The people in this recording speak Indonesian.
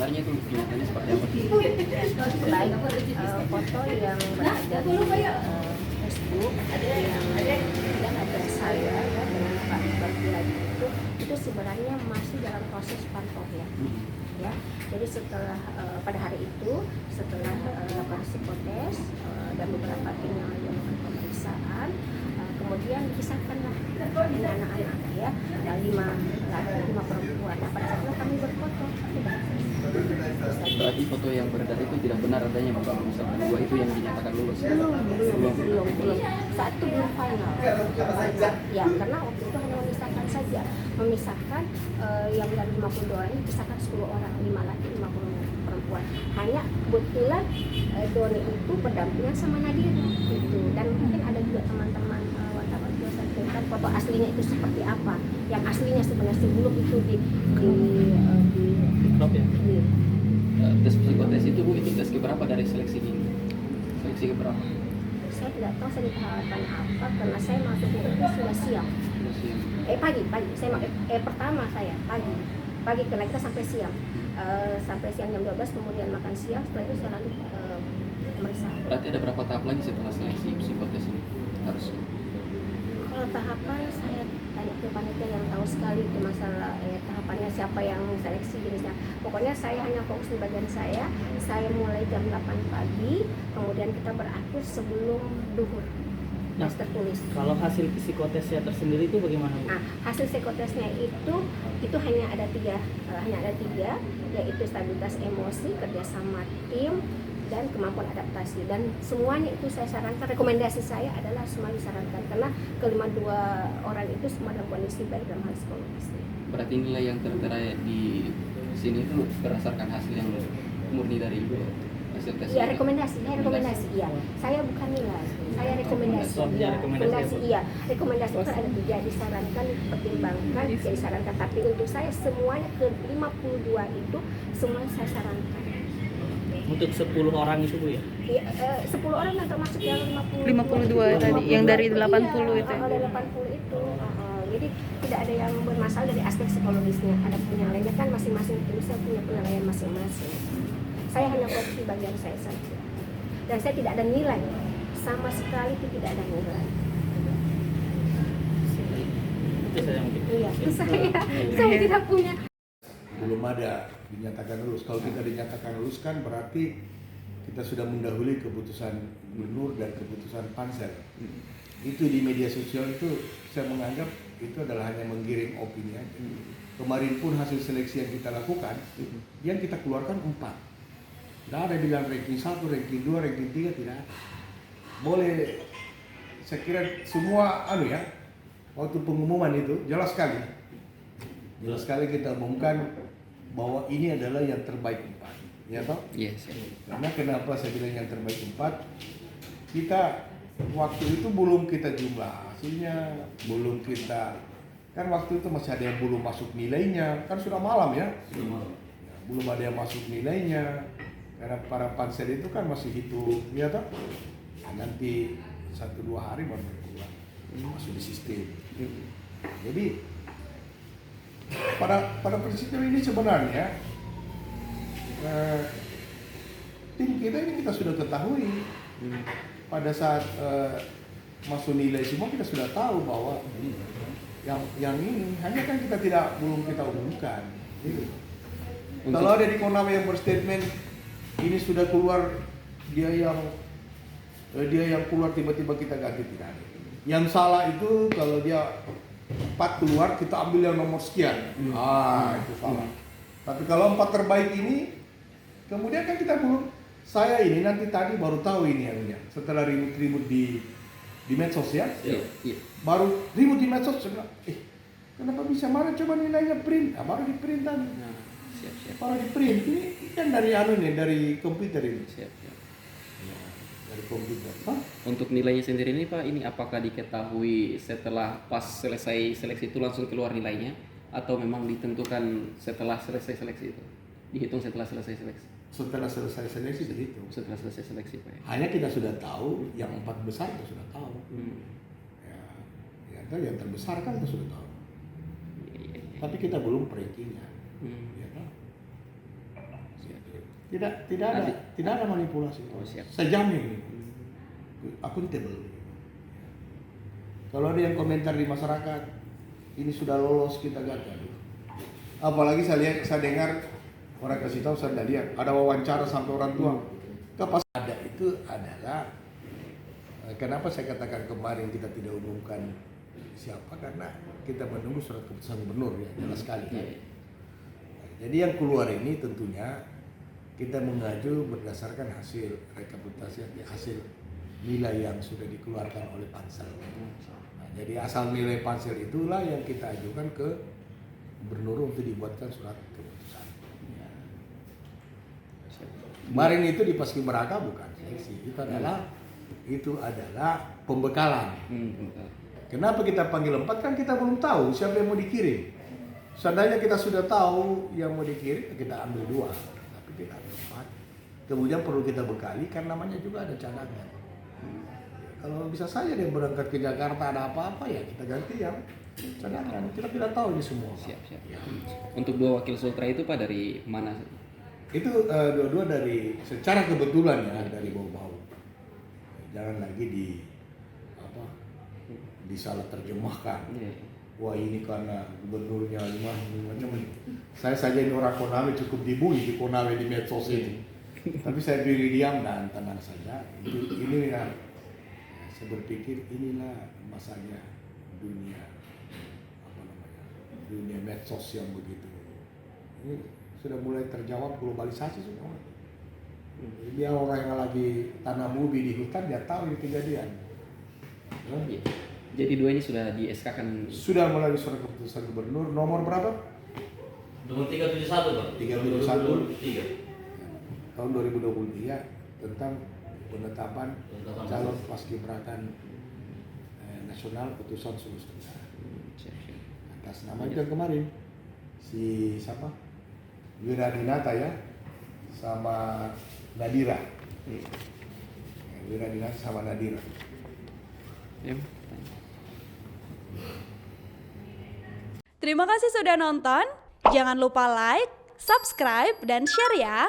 sebenarnya itu kenyataannya seperti apa? Baik foto yang berada di Facebook yang ada saya ya, dengan Pak Bagiadi itu sebenarnya masih dalam proses pantau ya. Jadi setelah pada hari itu setelah lakukan psikotes dan beberapa tim yang melakukan pemeriksaan, kemudian dipisahkanlah ini anak-anak ya, 5 laki 5 perempuan. Nah, pada saat itu kami berfoto. Berarti foto yang beredar itu tidak benar adanya Bapak, misalkan 2 itu yang dinyatakan lulus? Belum. Saat itu belum final. Ya, karena waktu itu hanya memisahkan saja. Memisahkan yang dari 52 ini dipisahkan 10 orang, 5 laki 5 perempuan. Hanya kebetulan Doni itu berdampingan sama Nadia gitu. Dan mungkin ada juga teman-teman wartawan juga sampaikan foto aslinya itu seperti apa. Yang aslinya sebenarnya sebelum itu di crop ya? Tes psikotes itu Bu, itu tes keberapa dari seleksi ini? Seleksi keberapa? Saya tidak tahu saya ditawarkan apa karena saya masuk itu sudah siang. Pagi. Pertama saya pagi karena kita sampai siang. Sampai siang jam 12 kemudian makan siang, setelah itu saya lanjut pemeriksaan. Berarti ada berapa tahap lagi setelah seleksi psikotes ini? Harusnya. Kalau tahapan saya tanya ke panitia yang tahu sekali itu masalah tahapannya siapa yang seleksi jenisnya. Pokoknya saya hanya fokus di bagian saya mulai jam 8 pagi, kemudian kita berakhir sebelum duhur. Nah, tertulis. Kalau hasil psikotesnya tersendiri itu bagaimana Bu? Nah, hasil psikotesnya itu hanya ada tiga, yaitu stabilitas emosi, kerjasama tim, dan kemampuan adaptasi. Dan semuanya itu saya sarankan, rekomendasi saya adalah semua disarankan karena dua orang itu semua dalam kondisi baik dalam hal psikologis. Berarti nilai yang tertera di sini itu berdasarkan hasil yang murni dari Ibu ya? Hasil tes? Iya, rekomendasi. Iya, saya bukan nilai, saya rekomendasi. Rekomendasi itu ada 3 disarankan, dipertimbangkan, disarankan. Tapi untuk saya semuanya ke 52 itu semua saya sarankan. Untuk 10 orang itu Bu ya? Iya, 10 orang yang termasuk yang 52 tadi, yang dari 80 itu. Dari 80 itu. Jadi tidak ada yang bermasalah dari aspek psikologisnya. Ada penilaiannya kan masing-masing tim saya punya penilaian masing-masing. Saya hanya fokus di bagian saya saja. Dan saya tidak ada nilai. Sama sekali itu tidak ada nilai. Itu saya mungkin. Iya, saya tidak punya. Belum ada dinyatakan lulus. Kalau kita dinyatakan lulus kan berarti kita sudah mendahului keputusan gubernur dan keputusan pansel. Itu di media sosial itu saya menganggap itu adalah hanya menggiring opini aja. Kemarin pun hasil seleksi yang kita lakukan, yang kita keluarkan 4. Tidak ada bilang ranking 1, ranking 2, ranking 3, tidak ada. Boleh, saya kira semua waktu pengumuman itu jelas sekali. Jelas sekali kita umumkan bahwa ini adalah yang terbaik 4. Ya toh? Yes. Karena kenapa saya bilang yang terbaik 4? Kita waktu itu belum kita jumlah hasilnya, belum kita, kan waktu itu masih ada yang belum masuk nilainya, kan sudah malam ya. Belum ada yang masuk nilainya. Karena para pansel itu kan masih hitung, ya toh? Nah, nanti 1-2 hari baru keluar masuk di sistem. Jadi pada prinsipnya ini sebenarnya tim kita ini kita sudah ketahui pada saat masuk nilai semua kita sudah tahu bahwa yang ini hanya kan kita belum kita umumkan. Gitu. Kalau ada di Konam yang berstatement ini sudah keluar dia yang keluar tiba-tiba kita ganti, tidak ada. Yang salah itu kalau dia 4 keluar kita ambil yang nomor sekian. Itu salah. Tapi kalau 4 terbaik ini kemudian kan kita belum, saya ini nanti tadi baru tahu ini anunya setelah ribut-ribut di medsos ya. Baru ribut di medsos saya bilang, kenapa bisa mana coba nilainya print? Nah, baru di print tadi. Siap. Baru di print ini kan dari dari komputer ini. Siap. Dari komputer. Untuk nilainya sendiri ini Pak, ini apakah diketahui setelah pas selesai seleksi itu langsung keluar nilainya, atau memang ditentukan setelah selesai seleksi itu? Dihitung setelah selesai seleksi? Setelah selesai seleksi dihitung. Setelah selesai seleksi Pak ya? Hanya kita sudah tahu yang 4 besar kita sudah tahu. Ya, yang terbesar kan kita sudah tahu. Iya. Tapi kita belum rankingnya. Ya, Tidak ada manipulasi. Oh, siap. Saya jamin. Akuntabel. Kalau ada yang komentar di masyarakat, ini sudah lolos kita gagal. Apalagi saya dengar orang kasih tahu, saya lihat ada wawancara sampai orang tua. Pas ada itu adalah kenapa saya katakan kemarin kita tidak umumkan siapa, karena kita menunggu surat keputusan gubernur ya, jelas sekali. Jadi yang keluar ini tentunya kita mengacu berdasarkan hasil rekapitulasi, hasil nilai yang sudah dikeluarkan oleh pansel. Nah, jadi asal nilai pansel itulah yang kita ajukan ke gubernur untuk dibuatkan surat keputusan. Ya. Kemarin itu di Paskibraka bukan seleksi, itu adalah pembekalan. Kenapa kita panggil 4? Kan kita belum tahu siapa yang mau dikirim. Seandainya kita sudah tahu yang mau dikirim, kita ambil 2, tapi kita ambil 4. Kemudian perlu kita bekali, kan namanya juga ada cadangan. Kalau bisa saja dia berangkat ke Jakarta ada apa-apa ya kita ganti yang cadangan. Kita tidak tahu ini semua. Siap. Ya. Untuk 2 wakil Sultra itu Pak dari mana? Itu dua-dua dari secara kebetulan ya dari bau-bau. Jangan lagi disalah terjemahkan. Wah ini karena gubernurnya macam saya saja ini orang Konawe cukup dibully di Konawe di medsos ini. Tapi saya beri diam dan tenang saja. Ini ya, saya berpikir inilah masanya dunia dunia medsos yang begitu. Ini sudah mulai terjawab globalisasi semua. Dia orang yang lagi tanam ubi di hutan dia tahu itu kejadian. Jadi 2 ini sudah di SK-kan? Sudah melalui surat keputusan gubernur nomor berapa? Nomor 371 Pak. 371 tahun 2023 tentang penetapan calon paskibraka nasional putusan Sulawesi Tenggara. Atas nama itu yang kemarin si siapa? Wiradinata ya sama Nadira. Wiradinata sama Nadira. Ya. Terima kasih sudah nonton. Jangan lupa like, subscribe, dan share ya.